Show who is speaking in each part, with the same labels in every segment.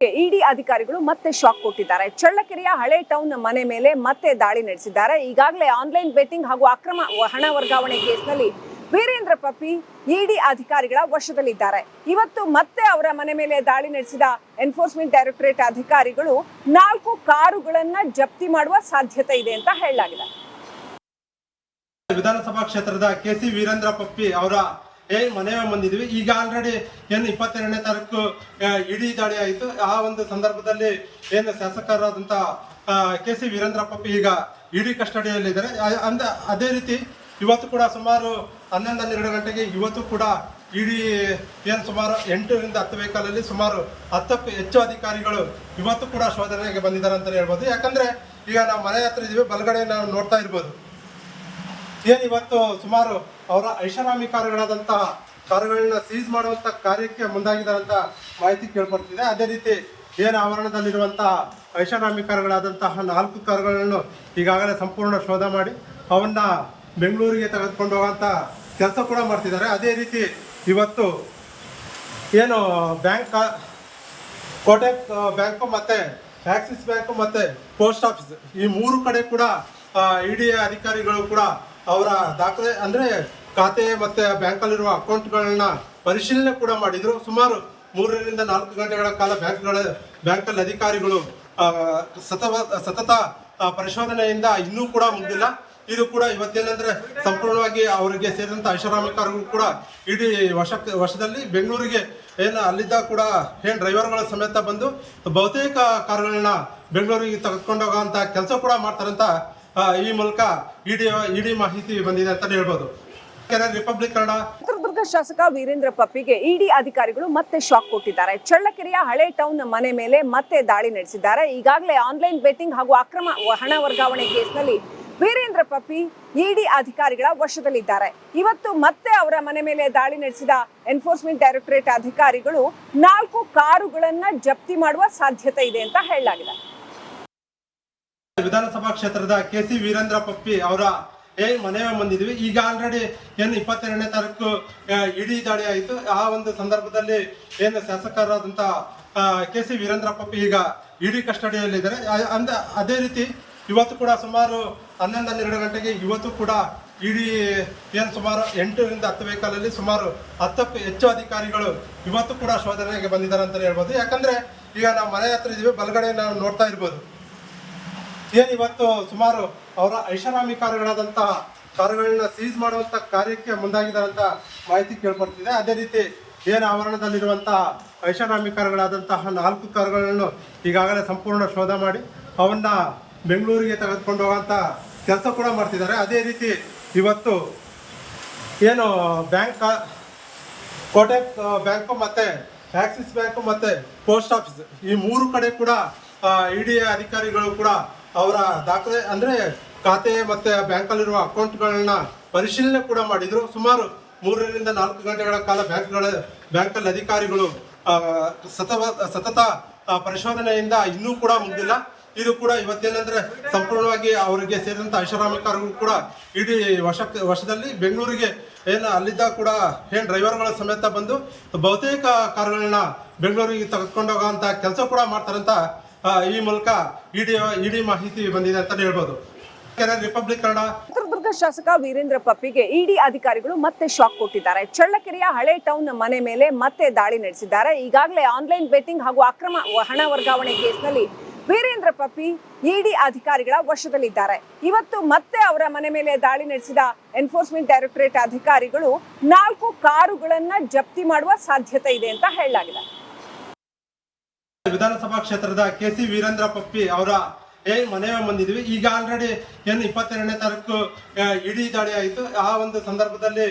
Speaker 1: ಇಡಿ ಅಧಿಕಾರಿಗಳು ಮತ್ತೆ ಶಾಕ್ ಕೊಟ್ಟಿದ್ದಾರೆ. ಚಳ್ಳಕೆರೆಯ ಹಳೆ ಟೌನ್ ಮನೆ ಮೇಲೆ ಮತ್ತೆ ದಾಳಿ ನಡೆಸಿದ್ದಾರೆ. ಈಗಾಗಲೇ ಆನ್ಲೈನ್ ಬೆಟ್ಟಿಂಗ್ ಹಾಗೂ ಅಕ್ರಮ ಹಣ ವರ್ಗಾವಣೆ ಕೇಸ್ನಲ್ಲಿ ವೀರೇಂದ್ರ ಪಪ್ಪಿ ಇಡಿ ಅಧಿಕಾರಿಗಳ ವಶದಲ್ಲಿದ್ದಾರೆ. ಇವತ್ತು ಮತ್ತೆ ಅವರ ಮನೆ ಮೇಲೆ ದಾಳಿ ನಡೆಸಿದ ಎನ್ಫೋರ್ಸ್ಮೆಂಟ್ ಡೈರೆಕ್ಟರೇಟ್ ಅಧಿಕಾರಿಗಳು 4 ಕಾರುಗಳನ್ನ ಜಪ್ತಿ ಮಾಡುವ ಸಾಧ್ಯತೆ ಇದೆ ಅಂತ ಹೇಳಲಾಗಿದೆ.
Speaker 2: ವಿಧಾನಸಭಾ ಕ್ಷೇತ್ರದ ಕೆಸಿ ವೀರೇಂದ್ರ ಪಪ್ಪಿ ಅವರ ಮನೆಗೆ ಬಂದಿದ್ವಿ. ಈಗ ಆಲ್ರೆಡಿ 22ನೇ ತಾರೀಕು ಇಡಿ ದಾಳಿ ಆಯಿತು. ಆ ಒಂದು ಸಂದರ್ಭದಲ್ಲಿ ಶಾಸಕರಾದಂಥ ಕೆಸಿ ವೀರೇಂದ್ರ ಪಪ್ಪಿ ಈಗ ಇಡಿ ಕಸ್ಟಡಿಯಲ್ಲಿದ್ದಾರೆ. ಅದೇ ರೀತಿ ಇವತ್ತು ಕೂಡ ಸುಮಾರು 11-12 ಗಂಟೆಗೆ ಇವತ್ತು ಕೂಡ ಇಡಿ ಸುಮಾರು 8ರಿಂದ 10 ವೆಹಿಕಲಲ್ಲಿ ಸುಮಾರು 10ಕ್ಕೂ ಹೆಚ್ಚು ಅಧಿಕಾರಿಗಳು ಇವತ್ತು ಕೂಡ ಶೋಧನೆಗೆ ಬಂದಿದ್ದಾರೆ ಅಂತಲೇ ಹೇಳ್ಬೋದು. ಯಾಕಂದರೆ ಈಗ ನಾವು ಮನೆ ಹತ್ರ ಇದ್ದೀವಿ, ಬಲಗಡೆ ನಾವು ನೋಡ್ತಾ ಇರ್ಬೋದು. ಇವತ್ತು ಸುಮಾರು ಅವರ ಐಷಾರಾಮಿ ಕಾರುಗಳಾದಂತಹ ಕಾರುಗಳನ್ನ ಸೀಸ್ ಮಾಡುವಂಥ ಕಾರ್ಯಕ್ಕೆ ಮುಂದಾಗಿದ್ದಾರೆ ಅಂತ ಮಾಹಿತಿ ಕೇಳ್ಪಡ್ತಿದೆ. ಅದೇ ರೀತಿ ಆವರಣದಲ್ಲಿರುವಂತಹ ಐಷಾರಾಮಿ ಕಾರುಗಳಾದಂತಹ 4 ಕಾರುಗಳನ್ನು ಈಗಾಗಲೇ ಸಂಪೂರ್ಣ ಶೋಧ ಮಾಡಿ ಅವನ್ನ ಬೆಂಗಳೂರಿಗೆ ತೆಗೆದುಕೊಂಡು ಹೋಗುವಂಥ ಕೆಲಸ ಕೂಡ ಮಾಡ್ತಿದ್ದಾರೆ. ಅದೇ ರೀತಿ ಇವತ್ತು ಬ್ಯಾಂಕ್, ಕೋಟಕ್ ಬ್ಯಾಂಕು ಮತ್ತು ಆಕ್ಸಿಸ್ ಬ್ಯಾಂಕು ಮತ್ತು ಪೋಸ್ಟ್ ಆಫೀಸ್ ಈ 3 ಕಡೆ ಕೂಡ ಇಡಿ ಅಧಿಕಾರಿಗಳು ಕೂಡ ಅವರ ದಾಖಲೆ ಅಂದರೆ ಖಾತೆ ಮತ್ತು ಬ್ಯಾಂಕಲ್ಲಿರುವ ಅಕೌಂಟ್ಗಳನ್ನ ಪರಿಶೀಲನೆ ಕೂಡ ಮಾಡಿದರು. ಸುಮಾರು 3ರಿಂದ 4 ಗಂಟೆಗಳ ಕಾಲ ಬ್ಯಾಂಕಲ್ಲಿ ಅಧಿಕಾರಿಗಳು ಸತತ ಪರಿಶೋಧನೆಯಿಂದ ಇನ್ನೂ ಕೂಡ ಮುಗಿದಿಲ್ಲ. ಇದು ಕೂಡ ಇವತ್ತೇನೆಂದರೆ ಸಂಪೂರ್ಣವಾಗಿ ಅವರಿಗೆ ಸೇರಿದಂಥ ಐಷಾರಾಮಿ ಕಾರುಗಳು ಕೂಡ ಇಡೀ ವಶದಲ್ಲಿ ಬೆಂಗಳೂರಿಗೆ ಅಲ್ಲಿದ್ದ ಕೂಡ ಡ್ರೈವರ್ಗಳ ಸಮೇತ ಬಂದು ಬಹುತೇಕ ಕಾರುಗಳನ್ನ ಬೆಂಗಳೂರಿಗೆ ತೆಗೆದುಕೊಂಡು ಹೋಗೋಂಥ ಕೆಲಸ ಕೂಡ ಮಾಡ್ತಾರಂತ ಈ ಮೂಲಕ ಇಡಿ ಮಾಹಿತಿ ಬಂದಿದೆ ಅಂತ ಹೇಳ್ಬೋದು. ರಿಪಬ್ಲಿಕ್ ಕನ್ನಡ.
Speaker 1: ಚಿತ್ರದುರ್ಗ ಶಾಸಕ ವೀರೇಂದ್ರ ಪಪ್ಪಿಗೆ ಇಡಿ ಅಧಿಕಾರಿಗಳು ಮತ್ತೆ ಶಾಕ್ ಕೊಟ್ಟಿದ್ದಾರೆ. ಚಳ್ಳಕೆರೆಯ ಹಳೆ ಟೌನ್ ಮನೆ ಮೇಲೆ ಮತ್ತೆ ದಾಳಿ ನಡೆಸಿದ್ದಾರೆ. ಈಗಾಗಲೇ ಆನ್ಲೈನ್ ಬೆಟ್ಟಿಂಗ್ ಹಾಗೂ ಅಕ್ರಮ ಹಣ ವರ್ಗಾವಣೆ ಕೇಸ್ನಲ್ಲಿ ವೀರೇಂದ್ರ ಪಪ್ಪಿ ಇಡಿ ಅಧಿಕಾರಿಗಳ ವಶದಲ್ಲಿದ್ದಾರೆ. ಇವತ್ತು ಮತ್ತೆ ಅವರ ಮನೆ ಮೇಲೆ ದಾಳಿ ನಡೆಸಿದ ಎನ್ಫೋರ್ಸ್ಮೆಂಟ್ ಡೈರೆಕ್ಟರೇಟ್ ಅಧಿಕಾರಿಗಳು 4 ಕಾರುಗಳನ್ನ ಜಪ್ತಿ ಮಾಡುವ ಸಾಧ್ಯತೆ ಇದೆ ಅಂತ ಹೇಳಲಾಗಿದೆ.
Speaker 2: ವಿಧಾನಸಭಾ ಕ್ಷೇತ್ರದ ಕೆಸಿ ವೀರೇಂದ್ರ ಪಪ್ಪಿ ಅವರ ಮನೆಗೆ ಬಂದಿದ್ವಿ. ಈಗ ಆಲ್ರೆಡಿ 22ನೇ ತಾರೀಕು ಇಡಿ ದಾಳಿ ಆಯಿತು. ಆ ಒಂದು ಸಂದರ್ಭದಲ್ಲಿ ಶಾಸಕರಾದಂಥ ಕೆಸಿ ವೀರೇಂದ್ರ ಪಪ್ಪಿ ಈಗ ಇಡಿ ಕಸ್ಟಡಿಯಲ್ಲಿದ್ದಾರೆ. ಅದೇ ರೀತಿ ಇವತ್ತು ಕೂಡ ಸುಮಾರು 11-12 ಗಂಟೆಗೆ ಇವತ್ತು ಕೂಡ ಇಡಿ ಸುಮಾರು 8ರಿಂದ 10 ವೆಹಿಕಲಲ್ಲಿ ಸುಮಾರು 10ಕ್ಕೂ ಹೆಚ್ಚು ಅಧಿಕಾರಿಗಳು ಇವತ್ತು ಕೂಡ ಶೋಧನೆಗೆ ಬಂದಿದ್ದಾರೆ ಅಂತಲೇ ಹೇಳ್ಬೋದು. ಯಾಕಂದರೆ ಈಗ ನಾವು ಮನೆ ಹತ್ರ ಇದ್ದೀವಿ, ಬಲಗಡೆ ನಾವು ನೋಡ್ತಾ ಇರ್ಬೋದು. ಇವತ್ತು ಸುಮಾರು ಅವರ ಐಷಾರಾಮಿ ಕಾರುಗಳಾದಂತಹ ಕಾರುಗಳನ್ನ ಸೀಸ್ ಮಾಡುವಂಥ ಕಾರ್ಯಕ್ಕೆ ಮುಂದಾಗಿದ್ದಾರೆ ಅಂತ ಮಾಹಿತಿ ಕೇಳ್ಪಡ್ತಿದೆ. ಅದೇ ರೀತಿ ಆವರಣದಲ್ಲಿರುವಂತಹ ಐಷಾರಾಮಿ ಕಾರುಗಳಾದಂತಹ 4 ಕಾರುಗಳನ್ನು ಈಗಾಗಲೇ ಸಂಪೂರ್ಣ ಶೋಧ ಮಾಡಿ ಅವನ್ನ ಬೆಂಗಳೂರಿಗೆ ತೆಗೆದುಕೊಂಡು ಹೋಗುವಂಥ ಕೆಲಸ ಕೂಡ ಮಾಡ್ತಿದ್ದಾರೆ. ಅದೇ ರೀತಿ ಇವತ್ತು ಬ್ಯಾಂಕ್, ಕೋಟಕ್ ಬ್ಯಾಂಕು ಮತ್ತು ಆಕ್ಸಿಸ್ ಬ್ಯಾಂಕು ಮತ್ತು ಪೋಸ್ಟ್ ಆಫೀಸ್ ಈ 3 ಕಡೆ ಕೂಡ ಇಡಿ ಅಧಿಕಾರಿಗಳು ಕೂಡ ಅವರ ದಾಖಲೆ ಅಂದರೆ ಖಾತೆ ಮತ್ತು ಬ್ಯಾಂಕಲ್ಲಿರುವ ಅಕೌಂಟ್ಗಳನ್ನ ಪರಿಶೀಲನೆ ಕೂಡ ಮಾಡಿದರು. ಸುಮಾರು 3ರಿಂದ 4 ಗಂಟೆಗಳ ಕಾಲ ಬ್ಯಾಂಕಲ್ಲಿ ಅಧಿಕಾರಿಗಳು ಸತತ ಪರಿಶೋಧನೆಯಿಂದ ಇನ್ನೂ ಕೂಡ ಮುಗಿದಿಲ್ಲ. ಇದು ಕೂಡ ಇವತ್ತೇನೆಂದರೆ ಸಂಪೂರ್ಣವಾಗಿ ಅವರಿಗೆ ಸೇರಿದಂಥ ಐಷಾರಾಮಿ ಕಾರುಗಳು ಕೂಡ ಇಡೀ ವಶದಲ್ಲಿ ಬೆಂಗಳೂರಿಗೆ ಅಲ್ಲಿದ್ದ ಕೂಡ ಡ್ರೈವರ್ಗಳ ಸಮೇತ ಬಂದು ಬಹುತೇಕ ಕಾರುಗಳನ್ನ ಬೆಂಗಳೂರಿಗೆ ತೆಗೆದುಕೊಂಡು ಹೋಗೋಂಥ ಕೆಲಸ ಕೂಡ ಮಾಡ್ತಾರಂತ ಈ ಮೂಲಕ ಇಡಿ ಮಾಹಿತಿ ಬಂದಿದೆ ಅಂತ ಹೇಳ್ಬೋದು. ರಿಪಬ್ಲಿಕ್ ಕನ್ನಡ.
Speaker 1: ಚಿತ್ರದುರ್ಗ ಶಾಸಕ ವೀರೇಂದ್ರ ಪಪ್ಪಿಗೆ ಇಡಿ ಅಧಿಕಾರಿಗಳು ಮತ್ತೆ ಶಾಕ್ ಕೊಟ್ಟಿದ್ದಾರೆ. ಚಳ್ಳಕೆರೆಯ ಹಳೆ ಟೌನ್ ಮನೆ ಮೇಲೆ ಮತ್ತೆ ದಾಳಿ ನಡೆಸಿದ್ದಾರೆ. ಈಗಾಗಲೇ ಆನ್ಲೈನ್ ಬೆಟ್ಟಿಂಗ್ ಹಾಗೂ ಅಕ್ರಮ ಹಣ ವರ್ಗಾವಣೆ ಕೇಸ್ನಲ್ಲಿ ವೀರೇಂದ್ರ ಪಪ್ಪಿ ಇಡಿ ಅಧಿಕಾರಿಗಳ ವಶದಲ್ಲಿದ್ದಾರೆ. ಇವತ್ತು ಮತ್ತೆ ಅವರ ಮನೆ ಮೇಲೆ ದಾಳಿ ನಡೆಸಿದ ಎನ್ಫೋರ್ಸ್ಮೆಂಟ್ ಡೈರೆಕ್ಟರೇಟ್ ಅಧಿಕಾರಿಗಳು 4 ಕಾರುಗಳನ್ನ ಜಪ್ತಿ ಮಾಡುವ ಸಾಧ್ಯತೆ ಇದೆ ಅಂತ ಹೇಳಲಾಗಿದೆ.
Speaker 2: ವಿಧಾನಸಭಾ ಕ್ಷೇತ್ರದ ಕೆಸಿ ವೀರೇಂದ್ರ ಪಪ್ಪಿ ಅವರ ಮನೆಗೆ ಬಂದಿದ್ವಿ. ಈಗ ಆಲ್ರೆಡಿ 22ನೇ ತಾರೀಕು ಇಡಿ ದಾಳಿ ಆಯಿತು. ಆ ಒಂದು ಸಂದರ್ಭದಲ್ಲಿ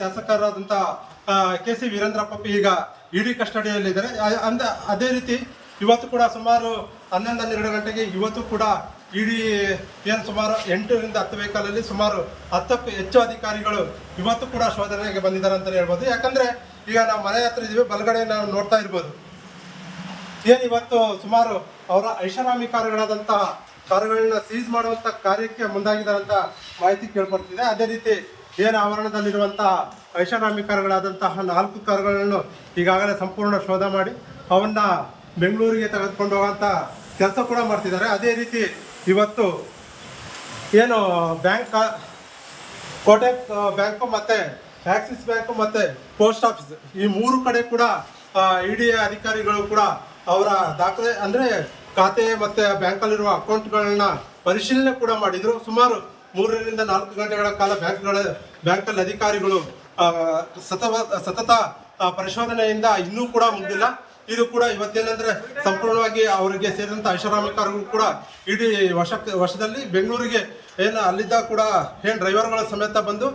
Speaker 2: ಶಾಸಕರಾದಂಥ ಕೆಸಿ ವೀರೇಂದ್ರ ಪಪ್ಪಿ ಈಗ ಇಡಿ ಕಸ್ಟಡಿಯಲ್ಲಿದ್ದಾರೆ. ಅದೇ ರೀತಿ ಇವತ್ತು ಕೂಡ ಸುಮಾರು 11-12 ಗಂಟೆಗೆ ಇವತ್ತು ಕೂಡ ಇಡಿ ಸುಮಾರು 8ರಿಂದ 10 ವೆಹಿಕಲಲ್ಲಿ ಸುಮಾರು 10ಕ್ಕೂ ಹೆಚ್ಚು ಅಧಿಕಾರಿಗಳು ಇವತ್ತು ಕೂಡ ಶೋಧನೆಗೆ ಬಂದಿದ್ದಾರೆ ಅಂತಲೇ ಹೇಳ್ಬೋದು. ಯಾಕಂದರೆ ಈಗ ನಾವು ಮನೆ ಹತ್ರ ಇದ್ದೀವಿ, ಬಲಗಡೆ ನಾವು ನೋಡ್ತಾ ಇರ್ಬೋದು. ಇವತ್ತು ಸುಮಾರು ಅವರ ಐಷಾರಾಮಿ ಕಾರುಗಳಾದಂತಹ ಕಾರುಗಳನ್ನ ಸೀಸ್ ಮಾಡುವಂಥ ಕಾರ್ಯಕ್ಕೆ ಮುಂದಾಗಿದ್ದಾರೆ ಅಂತ ಮಾಹಿತಿ ಕೇಳ್ಪಡ್ತಿದೆ. ಅದೇ ರೀತಿ ಆವರಣದಲ್ಲಿರುವಂತಹ ಐಷಾರಾಮಿ ಕಾರುಗಳಾದಂತಹ 4 ಕಾರುಗಳನ್ನು ಈಗಾಗಲೇ ಸಂಪೂರ್ಣ ಶೋಧ ಮಾಡಿ ಅವನ್ನ ಬೆಂಗಳೂರಿಗೆ ತೆಗೆದುಕೊಂಡು ಹೋಗೋಂಥ ಕೆಲಸ ಕೂಡ ಮಾಡ್ತಿದ್ದಾರೆ. ಅದೇ ರೀತಿ ಇವತ್ತು ಏನು ಬ್ಯಾಂಕ್, ಕೋಟಕ್ ಬ್ಯಾಂಕು ಮತ್ತು ಆಕ್ಸಿಸ್ ಬ್ಯಾಂಕು ಮತ್ತು ಪೋಸ್ಟ್ ಆಫೀಸ್ ಈ ಮೂರು ಕಡೆ ಕೂಡ ಇಡಿ ಅಧಿಕಾರಿಗಳು ಕೂಡ ಅವರ ದಾಖಲೆ ಅಂದರೆ ಖಾತೆ ಮತ್ತು ಬ್ಯಾಂಕಲ್ಲಿರುವ ಅಕೌಂಟ್ಗಳನ್ನ ಪರಿಶೀಲನೆ ಕೂಡ ಮಾಡಿದರು. ಸುಮಾರು 3 ರಿಂದ 4 ಗಂಟೆಗಳ ಕಾಲ ಬ್ಯಾಂಕಲ್ಲಿ ಅಧಿಕಾರಿಗಳು ಸತತ ಪರಿಶೋಧನೆಯಿಂದ ಇನ್ನೂ ಕೂಡ ಮುಗಿದಿಲ್ಲ. ಇದು ಕೂಡ ಇವತ್ತೇನೆಂದರೆ ಸಂಪೂರ್ಣವಾಗಿ ಅವರಿಗೆ ಸೇರಿದಂಥ ಐಷಾರಾಮಿ ಕಾರುಗಳು ಕೂಡ ಇಡೀ ವಶದಲ್ಲಿ ಬೆಂಗಳೂರಿಗೆ ಏನು ಅಲ್ಲಿದ್ದ ಕೂಡ ಏನು ಡ್ರೈವರ್ಗಳ ಸಮೇತ ಬಂದು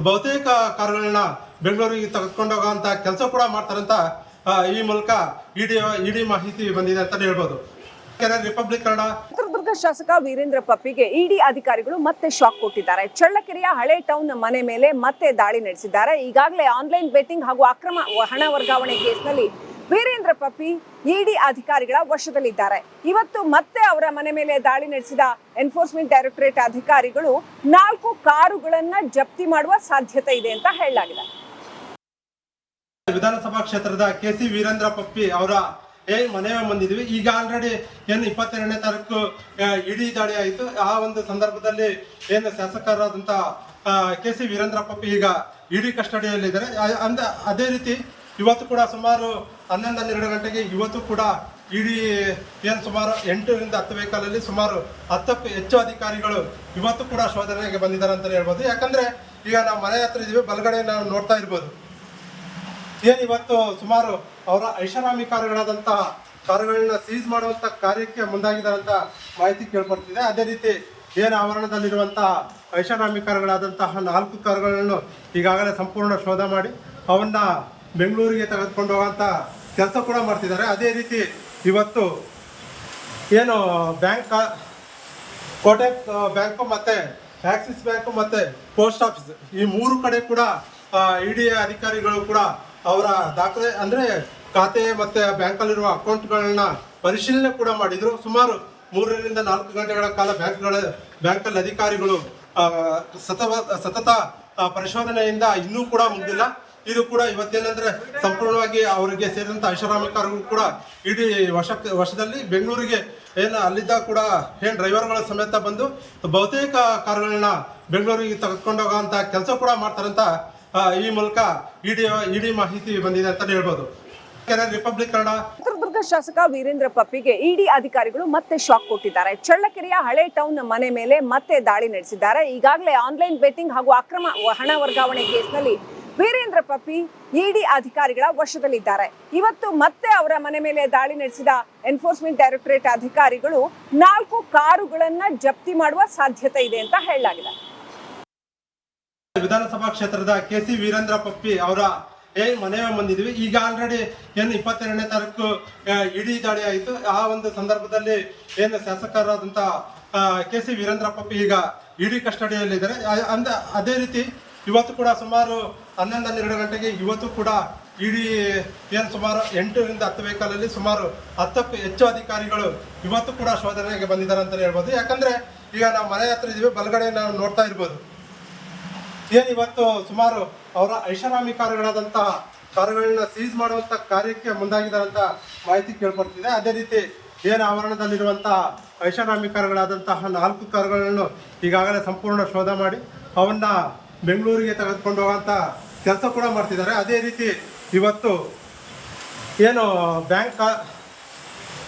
Speaker 2: ಬಹುತೇಕ ಕಾರುಗಳನ್ನ ಬೆಂಗಳೂರಿಗೆ ತೆಗೆದುಕೊಂಡು ಹೋಗೋಂಥ ಕೆಲಸ ಕೂಡ ಮಾಡ್ತಾರಂತ ಈ ಮೂಲಕ ಇಡಿ ಮಾಹಿತಿ ಬಂದಿದೆ ಅಂತಲೇ ಹೇಳ್ಬೋದು. ರಿಪಬ್ಲಿಕ್ ಕನ್ನಡ.
Speaker 1: ಚಿತ್ರದುರ್ಗ ಶಾಸಕ ವೀರೇಂದ್ರ ಪಪ್ಪಿಗೆ ಇಡಿ ಅಧಿಕಾರಿಗಳು ಮತ್ತೆ ಶಾಕ್ ಕೊಟ್ಟಿದ್ದಾರೆ. ಚಳ್ಳಕೆರೆಯ ಹಳೆ ಟೌನ್ ಮನೆ ಮೇಲೆ ಮತ್ತೆ ದಾಳಿ ನಡೆಸಿದ್ದಾರೆ. ಈಗಾಗಲೇ ಆನ್ಲೈನ್ ಬೆಟ್ಟಿಂಗ್ ಹಾಗೂ ಅಕ್ರಮ ಹಣ ವರ್ಗಾವಣೆ ಕೇಸ್ನಲ್ಲಿ ವೀರೇಂದ್ರ ಪಪ್ಪಿ ಇಡಿ ಅಧಿಕಾರಿಗಳ ವಶದಲ್ಲಿದ್ದಾರೆ. ಇವತ್ತು ಮತ್ತೆ ಅವರ ಮನೆ ಮೇಲೆ ದಾಳಿ ನಡೆಸಿದ ಎನ್ಫೋರ್ಸ್ಮೆಂಟ್ ಡೈರೆಕ್ಟರೇಟ್ ಅಧಿಕಾರಿಗಳು 4 ಕಾರುಗಳನ್ನ ಜಪ್ತಿ ಮಾಡುವ ಸಾಧ್ಯತೆ ಇದೆ ಅಂತ ಹೇಳಲಾಗಿದೆ.
Speaker 2: ವಿಧಾನಸಭಾ ಕ್ಷೇತ್ರದ KC ವೀರೇಂದ್ರ ಪಪ್ಪಿ ಅವರ ಮನೆ ಬಂದಿದ್ವಿ. ಈಗ ಆಲ್ರೆಡಿ ಏನು 22ನೇ ತಾರೀಕು ಇಡಿ ದಾಳಿ ಆಯಿತು. ಆ ಒಂದು ಸಂದರ್ಭದಲ್ಲಿ ಏನು ಶಾಸಕರಾದಂಥ KC ವೀರೇಂದ್ರ ಪಪ್ಪಿ ಈಗ ಇಡಿ ಕಸ್ಟಡಿಯಲ್ಲಿದ್ದಾರೆ. ಅದೇ ರೀತಿ ಇವತ್ತು ಕೂಡ ಸುಮಾರು 11-12 ಗಂಟೆಗೆ ಇವತ್ತು ಕೂಡ ಇಡಿ ಏನು ಸುಮಾರು 8 ರಿಂದ 10 ವೆಹಿಕಲಲ್ಲಿ ಸುಮಾರು 10ಕ್ಕೂ ಹೆಚ್ಚು ಅಧಿಕಾರಿಗಳು ಇವತ್ತು ಕೂಡ ಶೋಧನೆಗೆ ಬಂದಿದ್ದಾರೆ ಅಂತಲೇ ಹೇಳ್ಬೋದು. ಯಾಕಂದರೆ ಈಗ ನಾವು ಮನೆ ಹತ್ರ ಇದ್ದೀವಿ, ಬಲಗಡೆ ನಾವು ನೋಡ್ತಾ ಇರ್ಬೋದು. ಏನು ಇವತ್ತು ಸುಮಾರು ಅವರ ಐಷಾರಾಮಿ ಕಾರುಗಳಾದಂತಹ ಕಾರುಗಳನ್ನ ಸೀಸ್ ಮಾಡುವಂಥ ಕಾರ್ಯಕ್ಕೆ ಮುಂದಾಗಿದ್ದಾರೆ ಅಂತ ಮಾಹಿತಿ ಕೇಳ್ಬರ್ತಿದೆ. ಅದೇ ರೀತಿ ಏನು ಆವರಣದಲ್ಲಿರುವಂತಹ ಐಷಾರಾಮಿ ಕಾರುಗಳಾದಂತಹ 4 ಕಾರುಗಳನ್ನು ಈಗಾಗಲೇ ಸಂಪೂರ್ಣ ಶೋಧ ಮಾಡಿ ಅವನ್ನ ಬೆಂಗಳೂರಿಗೆ ತೆಗೆದುಕೊಂಡು ಹೋಗೋಂಥ ಕೆಲಸ ಕೂಡ ಮಾಡ್ತಿದ್ದಾರೆ. ಅದೇ ರೀತಿ ಇವತ್ತು ಏನು ಬ್ಯಾಂಕ್, ಕೋಟಕ್ ಬ್ಯಾಂಕು ಮತ್ತು ಆಕ್ಸಿಸ್ ಬ್ಯಾಂಕು ಮತ್ತು ಪೋಸ್ಟ್ ಆಫೀಸ್ ಈ ಮೂರು ಕಡೆ ಕೂಡ ಇಡಿ ಅಧಿಕಾರಿಗಳು ಕೂಡ ಅವರ ದಾಖಲೆ ಅಂದರೆ ಖಾತೆ ಮತ್ತು ಬ್ಯಾಂಕಲ್ಲಿರುವ ಅಕೌಂಟ್ಗಳನ್ನ ಪರಿಶೀಲನೆ ಕೂಡ ಮಾಡಿದರು. ಸುಮಾರು 3 ರಿಂದ 4 ಗಂಟೆಗಳ ಕಾಲ ಬ್ಯಾಂಕಲ್ಲಿ ಅಧಿಕಾರಿಗಳು ಸತತ ಪರಿಶೋಧನೆಯಿಂದ ಇನ್ನೂ ಕೂಡ ಮುಗಿದಿಲ್ಲ. ಇದು ಕೂಡ ಇವತ್ತೇನೆಂದರೆ ಸಂಪೂರ್ಣವಾಗಿ ಅವರಿಗೆ ಸೇರಿದಂಥ ಐಷಾರಾಮಿ ಕಾರುಗಳು ಕೂಡ ಇಡೀ ವಶದಲ್ಲಿ ಬೆಂಗಳೂರಿಗೆ ಏನು ಅಲ್ಲಿದ್ದ ಕೂಡ ಏನು ಡ್ರೈವರ್ಗಳ ಸಮೇತ ಬಂದು ಬಹುತೇಕ ಕಾರುಗಳನ್ನ ಬೆಂಗಳೂರಿಗೆ ತೆಗೆದುಕೊಂಡು ಹೋಗೋಂಥ ಕೆಲಸ ಕೂಡ ಮಾಡ್ತಾರಂತ ಈ ಮೂಲಕ ಇಡಿ ಮಾಹಿತಿ ಬಂದಿದೆ ಅಂತಲೇ ಹೇಳ್ಬೋದು. ರಿಪಬ್ಲಿಕ್ ಕನ್ನಡ.
Speaker 1: ಚಿತ್ರದುರ್ಗ ಶಾಸಕ ವೀರೇಂದ್ರ ಪಪ್ಪಿಗೆ ಇಡಿ ಅಧಿಕಾರಿಗಳು ಮತ್ತೆ ಶಾಕ್ ಕೊಟ್ಟಿದ್ದಾರೆ. ಚಳ್ಳಕೆರೆಯ ಹಳೆ ಟೌನ್ ಮನೆ ಮೇಲೆ ಮತ್ತೆ ದಾಳಿ ನಡೆಸಿದ್ದಾರೆ. ಈಗಾಗಲೇ ಆನ್ಲೈನ್ ಬೆಟ್ಟಿಂಗ್ ಹಾಗೂ ಅಕ್ರಮ ಹಣ ವರ್ಗಾವಣೆ ಕೇಸ್ನಲ್ಲಿ ವೀರೇಂದ್ರ ಪಪ್ಪಿ ಇಡಿ ಅಧಿಕಾರಿಗಳ ವಶದಲ್ಲಿದ್ದಾರೆ. ಇವತ್ತು ಮತ್ತೆ ಅವರ ಮನೆ ಮೇಲೆ ದಾಳಿ ನಡೆಸಿದ ಎನ್ಫೋರ್ಸ್ಮೆಂಟ್ ಡೈರೆಕ್ಟರೇಟ್ ಅಧಿಕಾರಿಗಳು 4 ಕಾರುಗಳನ್ನ ಜಪ್ತಿ ಮಾಡುವ ಸಾಧ್ಯತೆ ಇದೆ ಅಂತ ಹೇಳಲಾಗಿದೆ.
Speaker 2: ವಿಧಾನಸಭಾ ಕ್ಷೇತ್ರದ KC ವೀರೇಂದ್ರ ಪಪ್ಪಿ ಅವರ ಮನೆ ಬಂದಿದ್ವಿ. ಈಗ ಆಲ್ರೆಡಿ ಏನು 22ನೇ ತಾರೀಕು ಇಡಿ ದಾಳಿ ಆಯಿತು. ಆ ಒಂದು ಸಂದರ್ಭದಲ್ಲಿ ಏನು ಶಾಸಕರಾದಂಥ KC ವೀರೇಂದ್ರ ಪಪ್ಪಿ ಈಗ ಇಡಿ ಕಸ್ಟಡಿಯಲ್ಲಿದ್ದಾರೆ. ಅದೇ ರೀತಿ ಇವತ್ತು ಕೂಡ ಸುಮಾರು 11-12 ಗಂಟೆಗೆ ಇವತ್ತು ಕೂಡ ಇಡಿ ಏನು ಸುಮಾರು 8 ರಿಂದ 10 ವೆಹಿಕಲಲ್ಲಿ ಸುಮಾರು 10ಕ್ಕೂ ಹೆಚ್ಚು ಅಧಿಕಾರಿಗಳು ಇವತ್ತು ಕೂಡ ಶೋಧನೆಗೆ ಬಂದಿದ್ದಾರೆ ಅಂತಲೇ ಹೇಳ್ಬೋದು. ಯಾಕಂದರೆ ಈಗ ನಾವು ಮನೆ ಹತ್ರ ಇದ್ದೀವಿ, ಬಲಗಡೆ ನಾವು ನೋಡ್ತಾ ಇರ್ಬೋದು. ಏನು ಇವತ್ತು ಸುಮಾರು ಅವರ ಐಷಾರಾಮಿ ಕಾರುಗಳಾದಂತಹ ಕಾರುಗಳನ್ನ ಸೀಸ್ ಮಾಡುವಂಥ ಕಾರ್ಯಕ್ಕೆ ಮುಂದಾಗಿದ್ದಾರೆ ಅಂತ ಮಾಹಿತಿ ಕೇಳ್ಬರ್ತಿದೆ. ಅದೇ ರೀತಿ ಏನು ಆವರಣದಲ್ಲಿರುವಂತಹ ಐಷಾರಾಮಿ ಕಾರುಗಳಾದಂತಹ 4 ಕಾರುಗಳನ್ನು ಈಗಾಗಲೇ ಸಂಪೂರ್ಣ ಶೋಧ ಮಾಡಿ ಅವನ್ನ ಬೆಂಗಳೂರಿಗೆ ತೆಗೆದುಕೊಂಡು ಹೋಗೋಂಥ ಕೆಲಸ ಕೂಡ ಮಾಡ್ತಿದ್ದಾರೆ. ಅದೇ ರೀತಿ ಇವತ್ತು ಏನು ಬ್ಯಾಂಕ್,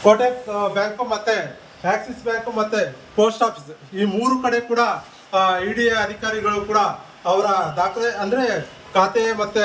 Speaker 2: ಕೋಟಕ್ ಬ್ಯಾಂಕು ಮತ್ತು ಆಕ್ಸಿಸ್ ಬ್ಯಾಂಕು ಮತ್ತು ಪೋಸ್ಟ್ ಆಫೀಸ್ ಈ ಮೂರು ಕಡೆ ಕೂಡ ಇಡಿ ಅಧಿಕಾರಿಗಳು ಕೂಡ ಅವರ ದಾಖಲೆ ಅಂದರೆ ಖಾತೆ ಮತ್ತು